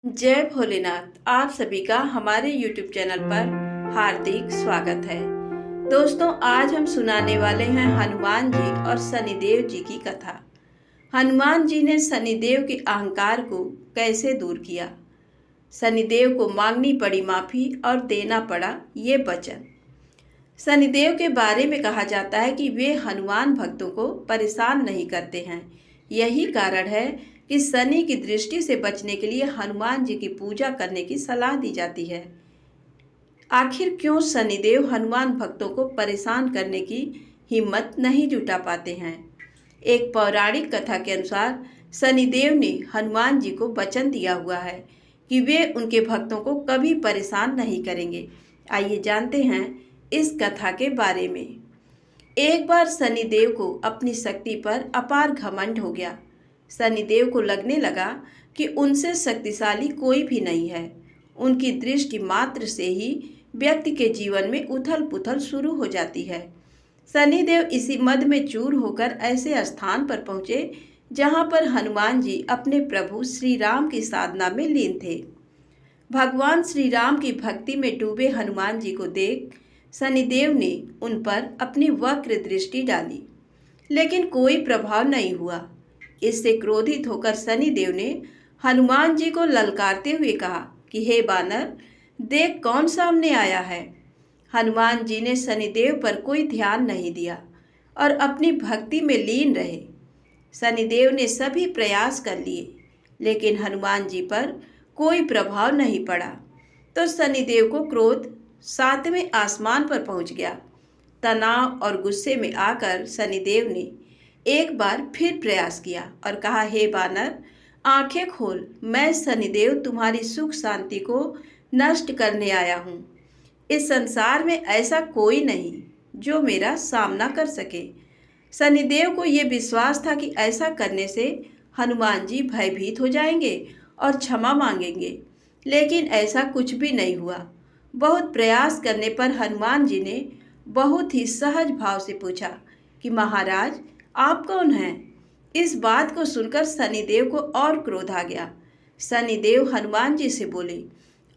जय भोलेनाथ। आप सभी का हमारे YouTube चैनल पर हार्दिक स्वागत है। दोस्तों, आज हम सुनाने वाले हैं हनुमान जी और शनिदेव जी की कथा। हनुमान जी ने शनिदेव के अहंकार को कैसे दूर किया। शनिदेव को मांगनी पड़ी माफी और देना पड़ा ये वचन। शनिदेव के बारे में कहा जाता है कि वे हनुमान भक्तों को परेशान नहीं करते हैं। यही कारण है कि शनि की दृष्टि से बचने के लिए हनुमान जी की पूजा करने की सलाह दी जाती है। आखिर क्यों शनिदेव हनुमान भक्तों को परेशान करने की हिम्मत नहीं जुटा पाते हैं। एक पौराणिक कथा के अनुसार शनिदेव ने हनुमान जी को वचन दिया हुआ है कि वे उनके भक्तों को कभी परेशान नहीं करेंगे। आइए जानते हैं इस कथा के बारे में। एक बार शनिदेव को अपनी शक्ति पर अपार घमंड हो गया। शनिदेव को लगने लगा कि उनसे शक्तिशाली कोई भी नहीं है। उनकी दृष्टि मात्र से ही व्यक्ति के जीवन में उथल पुथल शुरू हो जाती है। शनिदेव इसी मद में चूर होकर ऐसे स्थान पर पहुँचे जहाँ पर हनुमान जी अपने प्रभु श्री राम की साधना में लीन थे। भगवान श्री राम की भक्ति में डूबे हनुमान जी को देख शनिदेव ने उन पर अपनी वक्र दृष्टि डाली, लेकिन कोई प्रभाव नहीं हुआ। इससे क्रोधित होकर शनिदेव ने हनुमान जी को ललकारते हुए कहा कि हे बानर, देख कौन सामने आया है। हनुमान जी ने शनिदेव पर कोई ध्यान नहीं दिया और अपनी भक्ति में लीन रहे। शनिदेव ने सभी प्रयास कर लिए, लेकिन हनुमान जी पर कोई प्रभाव नहीं पड़ा। तो शनिदेव को क्रोध सातवें आसमान पर पहुंच गया। तनाव और गुस्से में आकर शनिदेव ने एक बार फिर प्रयास किया और कहा, हे बानर, आंखें खोल। मैं शनिदेव तुम्हारी सुख शांति को नष्ट करने आया हूँ। इस संसार में ऐसा कोई नहीं जो मेरा सामना कर सके। शनिदेव को ये विश्वास था कि ऐसा करने से हनुमान जी भयभीत हो जाएंगे और क्षमा मांगेंगे, लेकिन ऐसा कुछ भी नहीं हुआ। बहुत प्रयास करने पर हनुमान जी ने बहुत ही सहज भाव से पूछा कि महाराज, आप कौन हैं। इस बात को सुनकर शनिदेव को और क्रोध आ गया। शनिदेव हनुमान जी से बोले,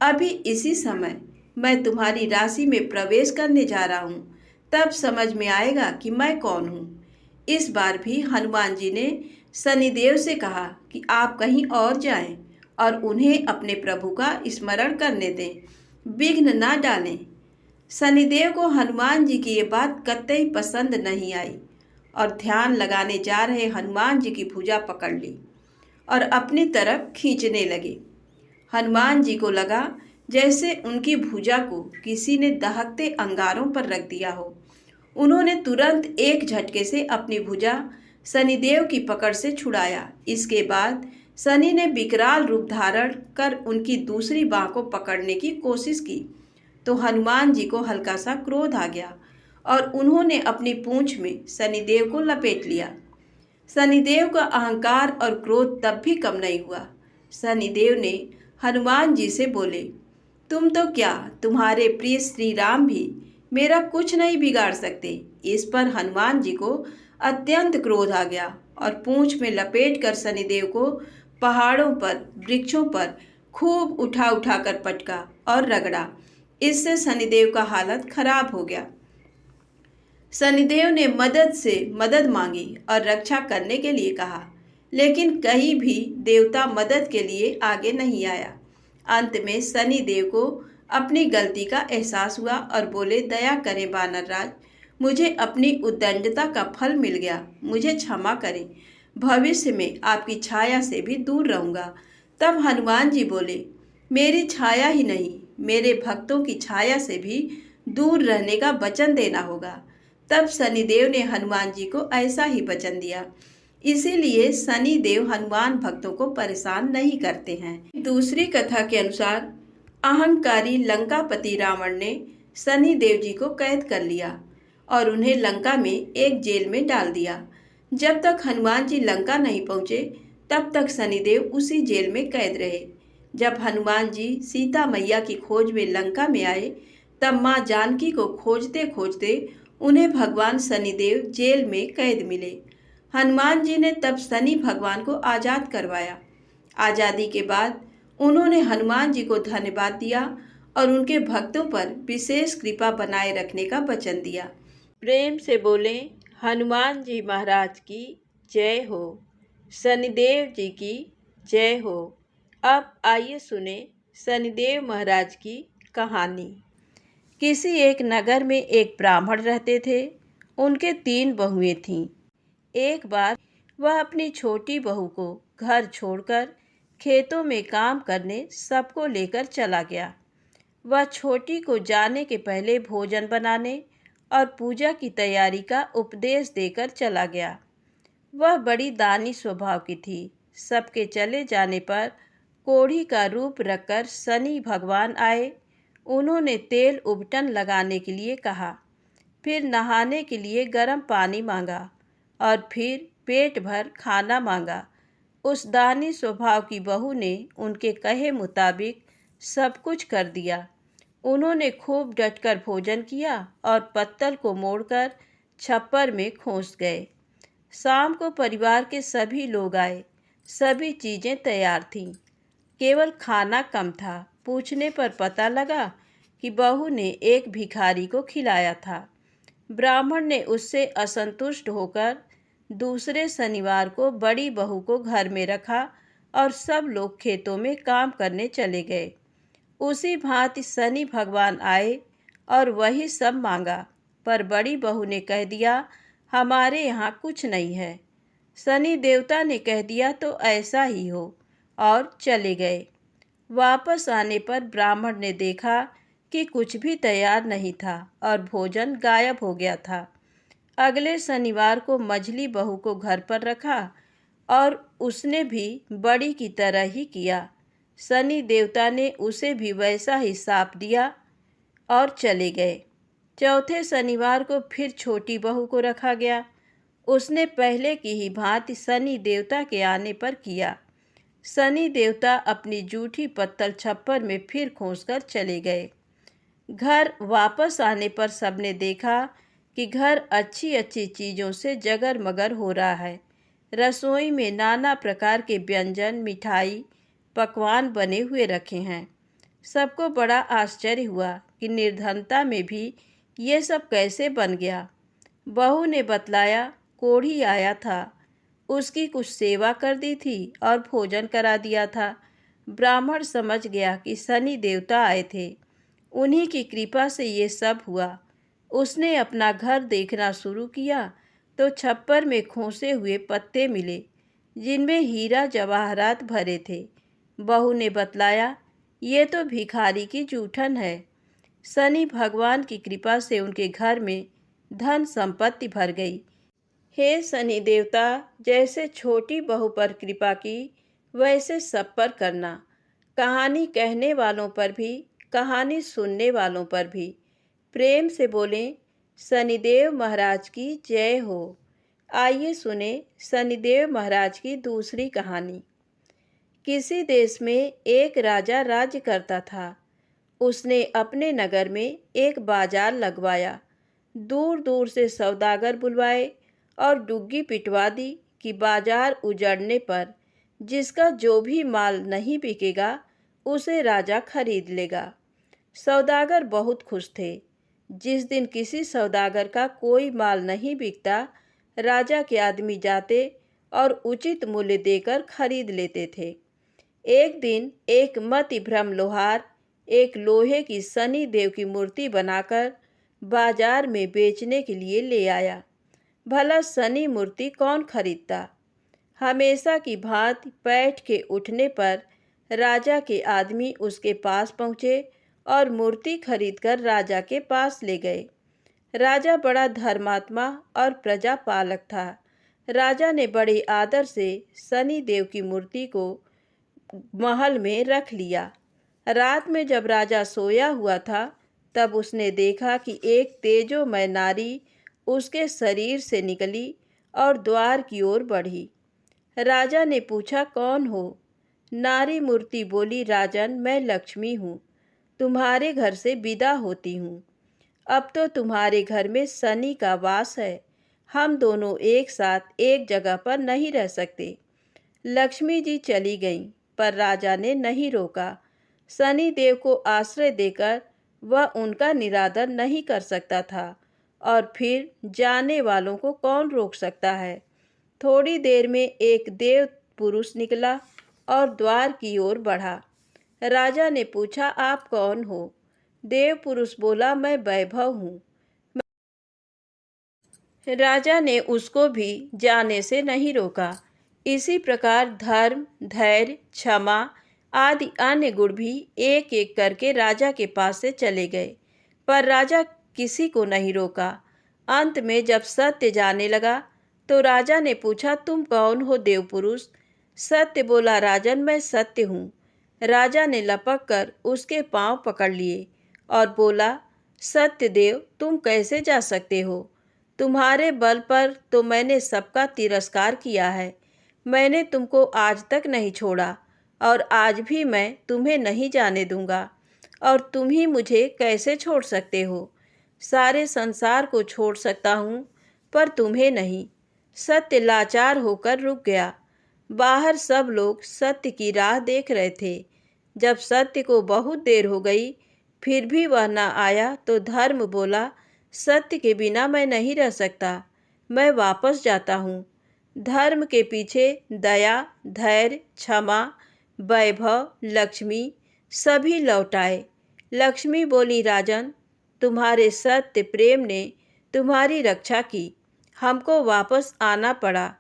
अभी इसी समय मैं तुम्हारी राशि में प्रवेश करने जा रहा हूँ, तब समझ में आएगा कि मैं कौन हूँ। इस बार भी हनुमान जी ने शनिदेव से कहा कि आप कहीं और जाएं और उन्हें अपने प्रभु का स्मरण करने दें, विघ्न न डालें। शनिदेव को हनुमान जी की ये बात कतई पसंद नहीं आई और ध्यान लगाने जा रहे हनुमान जी की भुजा पकड़ ली और अपनी तरफ खींचने लगे। हनुमान जी को लगा जैसे उनकी भुजा को किसी ने दहकते अंगारों पर रख दिया हो। उन्होंने तुरंत एक झटके से अपनी भुजा शनिदेव की पकड़ से छुड़ाया। इसके बाद शनि ने विकराल रूप धारण कर उनकी दूसरी बाह को पकड़ने की कोशिश की, तो हनुमान जी को हल्का सा क्रोध आ गया और उन्होंने अपनी पूंछ में शनिदेव को लपेट लिया। शनिदेव का अहंकार और क्रोध तब भी कम नहीं हुआ। शनिदेव ने हनुमान जी से बोले, तुम तो क्या, तुम्हारे प्रिय श्री राम भी मेरा कुछ नहीं बिगाड़ सकते। इस पर हनुमान जी को अत्यंत क्रोध आ गया और पूंछ में लपेट कर शनिदेव को पहाड़ों पर, वृक्षों पर खूब उठा उठा कर पटका और रगड़ा। इससे शनिदेव का हालत खराब हो गया। शनिदेव ने मदद मांगी और रक्षा करने के लिए कहा, लेकिन कहीं भी देवता मदद के लिए आगे नहीं आया। अंत में शनिदेव को अपनी गलती का एहसास हुआ और बोले, दया करें बानर राज, मुझे अपनी उद्दंडता का फल मिल गया, मुझे क्षमा करें। भविष्य में आपकी छाया से भी दूर रहूँगा। तब हनुमान जी बोले, मेरी छाया ही नहीं, मेरे भक्तों की छाया से भी दूर रहने का वचन देना होगा। तब शनिदेव ने हनुमान जी को ऐसा ही वचन दिया। इसीलिए शनिदेव हनुमान भक्तों को परेशान नहीं करते हैं। दूसरी कथा के अनुसार अहंकारी लंकापति रावण ने शनिदेव जी को कैद कर लिया और उन्हें लंका में एक जेल में डाल दिया। जब तक हनुमान जी लंका नहीं पहुँचे तब तक शनिदेव उसी जेल में कैद रहे। जब हनुमान जी सीता मैया की खोज में लंका में आए तब माँ जानकी को खोजते खोजते उन्हें भगवान शनिदेव जेल में कैद मिले। हनुमान जी ने तब शनि भगवान को आज़ाद करवाया। आज़ादी के बाद उन्होंने हनुमान जी को धन्यवाद दिया और उनके भक्तों पर विशेष कृपा बनाए रखने का वचन दिया। प्रेम से बोले हनुमान जी महाराज की जय हो, शनिदेव जी की जय हो। अब आइए सुने शनिदेव महाराज की कहानी। किसी एक नगर में एक ब्राह्मण रहते थे। उनके 3 बहुएं थीं। एक बार वह अपनी छोटी बहू को घर छोड़कर खेतों में काम करने सबको लेकर चला गया। वह छोटी को जाने के पहले भोजन बनाने और पूजा की तैयारी का उपदेश देकर चला गया। वह बड़ी दानी स्वभाव की थी। सबके चले जाने पर कोढ़ी का रूप रखकर शनि भगवान आए। उन्होंने तेल उबटन लगाने के लिए कहा, फिर नहाने के लिए गर्म पानी मांगा और फिर पेट भर खाना मांगा। उस दानी स्वभाव की बहू ने उनके कहे मुताबिक सब कुछ कर दिया। उन्होंने खूब डटकर भोजन किया और पत्तल को मोड़कर छप्पर में खोस गए। शाम को परिवार के सभी लोग आए। सभी चीज़ें तैयार थीं, केवल खाना कम था। पूछने पर पता लगा कि बहू ने एक भिखारी को खिलाया था। ब्राह्मण ने उससे असंतुष्ट होकर दूसरे शनिवार को बड़ी बहू को घर में रखा और सब लोग खेतों में काम करने चले गए। उसी भांति शनि भगवान आए और वही सब मांगा, पर बड़ी बहू ने कह दिया, हमारे यहाँ कुछ नहीं है। शनि देवता ने कह दिया तो ऐसा ही हो, और चले गए। वापस आने पर ब्राह्मण ने देखा कि कुछ भी तैयार नहीं था और भोजन गायब हो गया था। अगले शनिवार को मझली बहू को घर पर रखा और उसने भी बड़ी की तरह ही किया। शनि देवता ने उसे भी वैसा ही शाप दिया और चले गए। चौथे शनिवार को फिर छोटी बहू को रखा गया। उसने पहले की ही भांति शनि देवता के आने पर किया। शनि देवता अपनी जूठी पत्तल छप्पर में फिर खोसकर चले गए। घर वापस आने पर सबने देखा कि घर अच्छी अच्छी चीज़ों से जगरमगर हो रहा है। रसोई में नाना प्रकार के व्यंजन, मिठाई, पकवान बने हुए रखे हैं। सबको बड़ा आश्चर्य हुआ कि निर्धनता में भी ये सब कैसे बन गया। बहू ने बतलाया, कोढ़ी आया था, उसकी कुछ सेवा कर दी थी और भोजन करा दिया था। ब्राह्मण समझ गया कि शनि देवता आए थे, उन्हीं की कृपा से ये सब हुआ। उसने अपना घर देखना शुरू किया तो छप्पर में खोसे हुए पत्ते मिले, जिनमें हीरा जवाहरात भरे थे। बहू ने बतलाया, ये तो भिखारी की जूठन है। शनि भगवान की कृपा से उनके घर में धन संपत्ति भर गई। हे शनि देवता, जैसे छोटी बहू पर कृपा की वैसे सब पर करना। कहानी कहने वालों पर भी, कहानी सुनने वालों पर भी। प्रेम से बोलें, शनिदेव महाराज की जय हो। आइए सुने शनिदेव महाराज की दूसरी कहानी। किसी देश में एक राजा राज्य करता था। उसने अपने नगर में एक बाजार लगवाया। दूर दूर से सौदागर बुलवाए और डुग्गी पिटवा दी कि बाजार उजड़ने पर जिसका जो भी माल नहीं बिकेगा उसे राजा खरीद लेगा। सौदागर बहुत खुश थे। जिस दिन किसी सौदागर का कोई माल नहीं बिकता, राजा के आदमी जाते और उचित मूल्य देकर खरीद लेते थे। एक दिन एक मतिभ्रम लोहार एक लोहे की शनि देव की मूर्ति बनाकर बाजार में बेचने के लिए ले आया। भला शनि मूर्ति कौन खरीदता। हमेशा की भांति बैठ के उठने पर राजा के आदमी उसके पास पहुँचे और मूर्ति खरीदकर राजा के पास ले गए। राजा बड़ा धर्मात्मा और प्रजा पालक था। राजा ने बड़े आदर से शनि देव की मूर्ति को महल में रख लिया। रात में जब राजा सोया हुआ था, तब उसने देखा कि एक तेजोमय नारी उसके शरीर से निकली और द्वार की ओर बढ़ी। राजा ने पूछा, कौन हो? नारी मूर्ति बोली, राजन, मैं लक्ष्मी हूँ, तुम्हारे घर से विदा होती हूँ। अब तो तुम्हारे घर में शनि का वास है, हम दोनों एक साथ एक जगह पर नहीं रह सकते। लक्ष्मी जी चली गईं। पर राजा ने नहीं रोका। शनिदेव को आश्रय देकर वह उनका निरादर नहीं कर सकता था, और फिर जाने वालों को कौन रोक सकता है। थोड़ी देर में एक देव पुरुष निकला और द्वार की ओर बढ़ा। राजा ने पूछा, आप कौन हो? देव पुरुष बोला, मैं वैभव हूँ। राजा ने उसको भी जाने से नहीं रोका। इसी प्रकार धर्म, धैर्य, क्षमा आदि अन्य गुण भी एक एक करके राजा के पास से चले गए, पर राजा किसी को नहीं रोका। अंत में जब सत्य जाने लगा तो राजा ने पूछा, तुम कौन हो देव पुरुष? सत्य बोला, राजन मैं सत्य हूँ। राजा ने लपक कर उसके पांव पकड़ लिए और बोला, सत्य देव, तुम कैसे जा सकते हो? तुम्हारे बल पर तो मैंने सबका तिरस्कार किया है। मैंने तुमको आज तक नहीं छोड़ा और आज भी मैं तुम्हें नहीं जाने दूंगा, और तुम ही मुझे कैसे छोड़ सकते हो? सारे संसार को छोड़ सकता हूँ, पर तुम्हें नहीं। सत्य लाचार होकर रुक गया। बाहर सब लोग सत्य की राह देख रहे थे। जब सत्य को बहुत देर हो गई फिर भी वह न आया तो धर्म बोला, सत्य के बिना मैं नहीं रह सकता, मैं वापस जाता हूँ। धर्म के पीछे दया, धैर्य, क्षमा, वैभव, लक्ष्मी सभी लौट आए। लक्ष्मी बोली, राजन, तुम्हारे सत्य प्रेम ने तुम्हारी रक्षा की, हमको वापस आना पड़ा।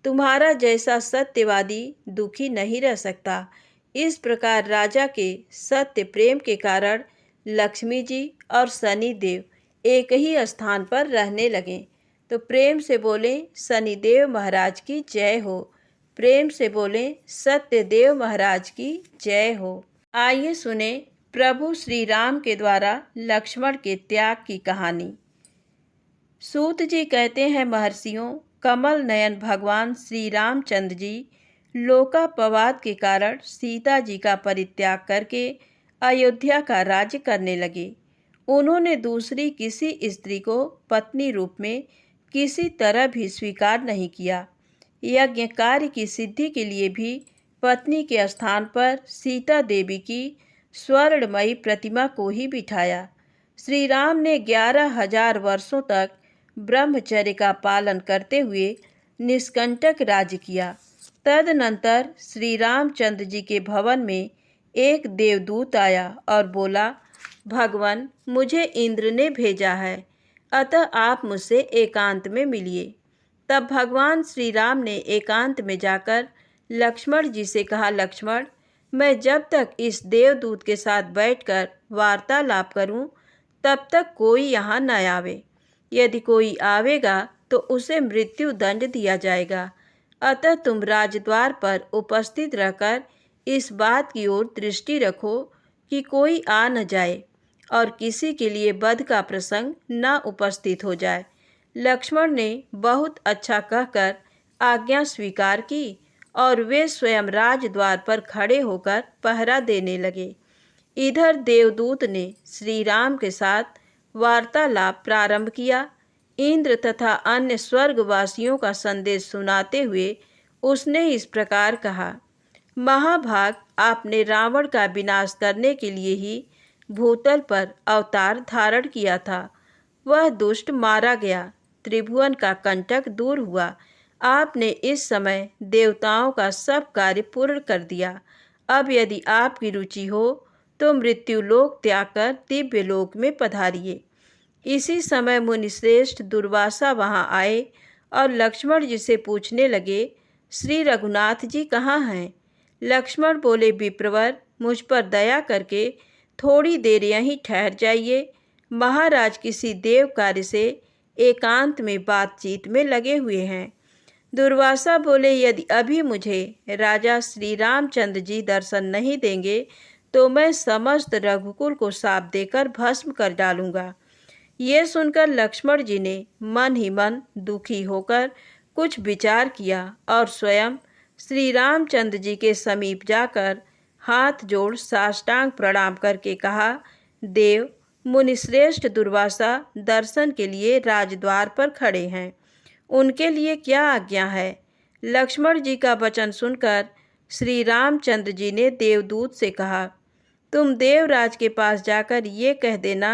तुम्हारा जैसा सत्यवादी दुखी नहीं रह सकता। इस प्रकार राजा के सत्य प्रेम के कारण लक्ष्मी जी और शनिदेव एक ही स्थान पर रहने लगे। तो प्रेम से बोले, शनिदेव महाराज की जय हो। प्रेम से बोले, सत्यदेव महाराज की जय हो। आइए सुने प्रभु श्री राम के द्वारा लक्ष्मण के त्याग की कहानी। सूत जी कहते हैं, महर्षियों, कमल नयन भगवान श्री रामचंद्र जी लोकापवाद के कारण सीता जी का परित्याग करके अयोध्या का राज्य करने लगे। उन्होंने दूसरी किसी स्त्री को पत्नी रूप में किसी तरह भी स्वीकार नहीं किया। यज्ञ कार्य की सिद्धि के लिए भी पत्नी के स्थान पर सीता देवी की स्वर्णमयी प्रतिमा को ही बिठाया। श्री राम ने 11,000 वर्षों तक ब्रह्मचर्य का पालन करते हुए निष्कंटक राज्य किया। तदनंतर श्री रामचंद्र जी के भवन में एक देवदूत आया और बोला, भगवान, मुझे इंद्र ने भेजा है, अतः आप मुझसे एकांत में मिलिए। तब भगवान श्री राम ने एकांत में जाकर लक्ष्मण जी से कहा, लक्ष्मण, मैं जब तक इस देवदूत के साथ बैठकर वार्तालाप करूं, तब तक कोई यहाँ न आवे। यदि कोई आवेगा तो उसे मृत्यु दंड दिया जाएगा। अतः तुम राजद्वार पर उपस्थित रहकर इस बात की ओर दृष्टि रखो कि कोई आ न जाए और किसी के लिए वध का प्रसंग न उपस्थित हो जाए। लक्ष्मण ने बहुत अच्छा कहकर आज्ञा स्वीकार की और वे स्वयं राजद्वार पर खड़े होकर पहरा देने लगे। इधर देवदूत ने श्री राम के साथ वार्तालाप प्रारंभ किया। इंद्र तथा अन्य स्वर्गवासियों का संदेश सुनाते हुए उसने इस प्रकार कहा, महाभाग, आपने रावण का विनाश करने के लिए ही भूतल पर अवतार धारण किया था। वह दुष्ट मारा गया, त्रिभुवन का कंटक दूर हुआ। आपने इस समय देवताओं का सब कार्य पूर्ण कर दिया। अब यदि आपकी रुचि हो तो मृत्यु लोक त्याग कर दिव्य लोक में पधारिए। इसी समय मुनिश्रेष्ठ दुर्वासा वहां आए और लक्ष्मण जी से पूछने लगे, श्री रघुनाथ जी कहाँ हैं? लक्ष्मण बोले, विप्रवर, मुझ पर दया करके थोड़ी देर यहीं ठहर जाइए। महाराज किसी देव कार्य से एकांत में बातचीत में लगे हुए हैं। दुर्वासा बोले, यदि अभी मुझे राजा श्री रामचंद्र जी दर्शन नहीं देंगे तो मैं समस्त रघुकुल को शाप देकर भस्म कर डालूंगा। ये सुनकर लक्ष्मण जी ने मन ही मन दुखी होकर कुछ विचार किया और स्वयं श्री रामचंद्र जी के समीप जाकर हाथ जोड़ साष्टांग प्रणाम करके कहा, देव, मुनिश्रेष्ठ दुर्वासा दर्शन के लिए राजद्वार पर खड़े हैं, उनके लिए क्या आज्ञा है? लक्ष्मण जी का वचन सुनकर श्री रामचंद्र जी ने देवदूत से कहा, तुम देवराज के पास जाकर ये कह देना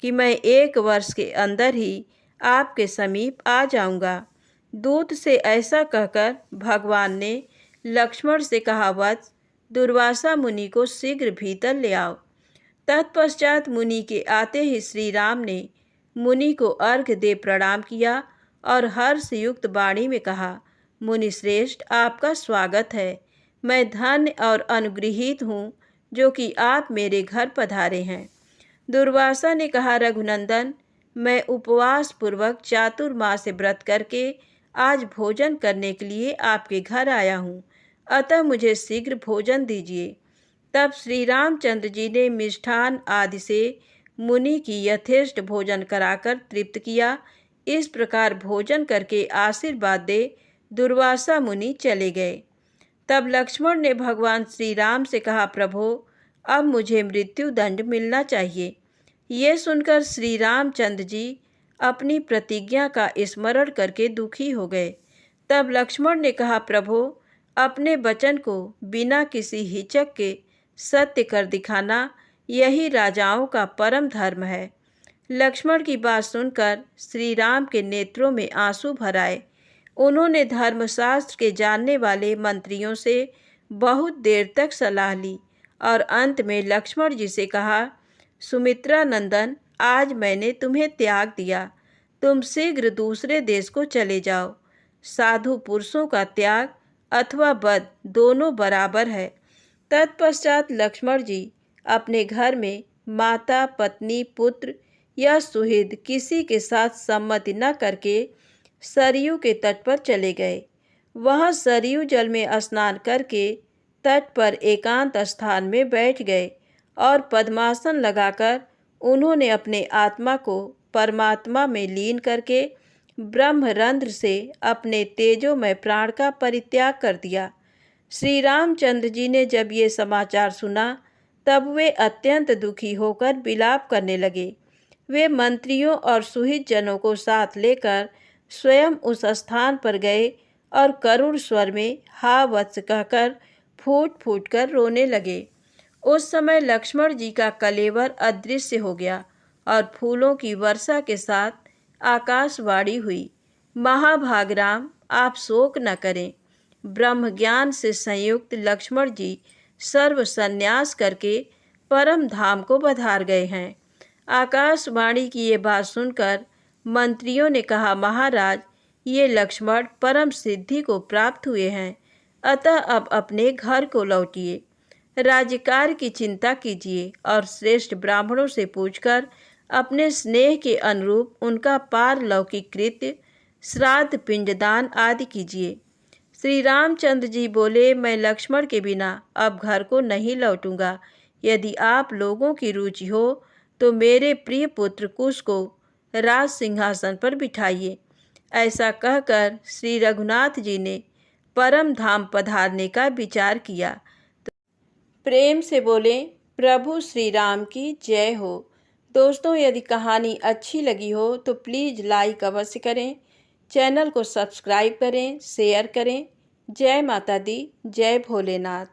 कि मैं 1 वर्ष के अंदर ही आपके समीप आ जाऊंगा। दूत से ऐसा कहकर भगवान ने लक्ष्मण से कहा, वत्स, दुर्वासा मुनि को शीघ्र भीतर ले आओ। तत्पश्चात मुनि के आते ही श्री राम ने मुनि को अर्घ्य दे प्रणाम किया और हर्ष युक्त वाणी में कहा, मुनि श्रेष्ठ, आपका स्वागत है। मैं धन्य और अनुगृहीत हूँ जो कि आप मेरे घर पधारे हैं। दुर्वासा ने कहा, रघुनंदन, मैं उपवास पूर्वक चातुर्मास व्रत करके आज भोजन करने के लिए आपके घर आया हूँ, अतः मुझे शीघ्र भोजन दीजिए। तब श्री रामचंद्र जी ने मिष्ठान आदि से मुनि की यथेष्ट भोजन कराकर तृप्त किया। इस प्रकार भोजन करके आशीर्वाद दे दुर्वासा मुनि चले गए। तब लक्ष्मण ने भगवान श्री राम से कहा, प्रभो, अब मुझे मृत्यु दंड मिलना चाहिए। ये सुनकर श्री रामचंद्र जी अपनी प्रतिज्ञा का स्मरण करके दुखी हो गए। तब लक्ष्मण ने कहा, प्रभो, अपने वचन को बिना किसी हिचक के सत्य कर दिखाना यही राजाओं का परम धर्म है। लक्ष्मण की बात सुनकर श्री राम के नेत्रों में आंसू भर आए। उन्होंने धर्मशास्त्र के जानने वाले मंत्रियों से बहुत देर तक सलाह ली और अंत में लक्ष्मण जी से कहा, सुमित्रा नंदन, आज मैंने तुम्हें त्याग दिया। तुम शीघ्र दूसरे देश को चले जाओ। साधु पुरुषों का त्याग अथवा वध दोनों बराबर है। तत्पश्चात लक्ष्मण जी अपने घर में माता, पत्नी, पुत्र या सुहृद किसी के साथ सम्मति न करके सरयू के तट पर चले गए। वहाँ सरयू जल में स्नान करके तट पर एकांत स्थान में बैठ गए और पद्मासन लगाकर उन्होंने अपने आत्मा को परमात्मा में लीन करके ब्रह्मरंध्र से अपने तेजोमय प्राण का परित्याग कर दिया। श्री रामचंद्र जी ने जब ये समाचार सुना तब वे अत्यंत दुखी होकर विलाप करने लगे। वे मंत्रियों और सुहित जनों को साथ लेकर स्वयं उस स्थान पर गए और करुण स्वर में हा वत्स कहकर फूट फूट कर रोने लगे। उस समय लक्ष्मण जी का कलेवर अदृश्य हो गया और फूलों की वर्षा के साथ आकाशवाणी हुई, महाभागराम, आप शोक न करें। ब्रह्म ज्ञान से संयुक्त लक्ष्मण जी सर्व संन्यास करके परम धाम को पधार गए हैं। आकाशवाणी की ये बात सुनकर मंत्रियों ने कहा, महाराज, ये लक्ष्मण परम सिद्धि को प्राप्त हुए हैं, अतः अब अपने घर को लौटिए। राज्यकार्य की चिंता कीजिए और श्रेष्ठ ब्राह्मणों से पूछकर अपने स्नेह के अनुरूप उनका पारलौकिक कृत्य, श्राद्ध, पिंडदान आदि कीजिए। श्री रामचंद्र जी बोले, मैं लक्ष्मण के बिना अब घर को नहीं लौटूंगा। यदि आप लोगों की रुचि हो तो मेरे प्रिय पुत्र कुश को राज सिंहासन पर बिठाइए। ऐसा कहकर श्री रघुनाथ जी ने परम धाम पधारने का विचार किया। तो प्रेम से बोले, प्रभु श्री राम की जय हो। दोस्तों, यदि कहानी अच्छी लगी हो तो प्लीज़ लाइक अवश्य करें, चैनल को सब्सक्राइब करें, शेयर करें। जय माता दी, जय भोलेनाथ।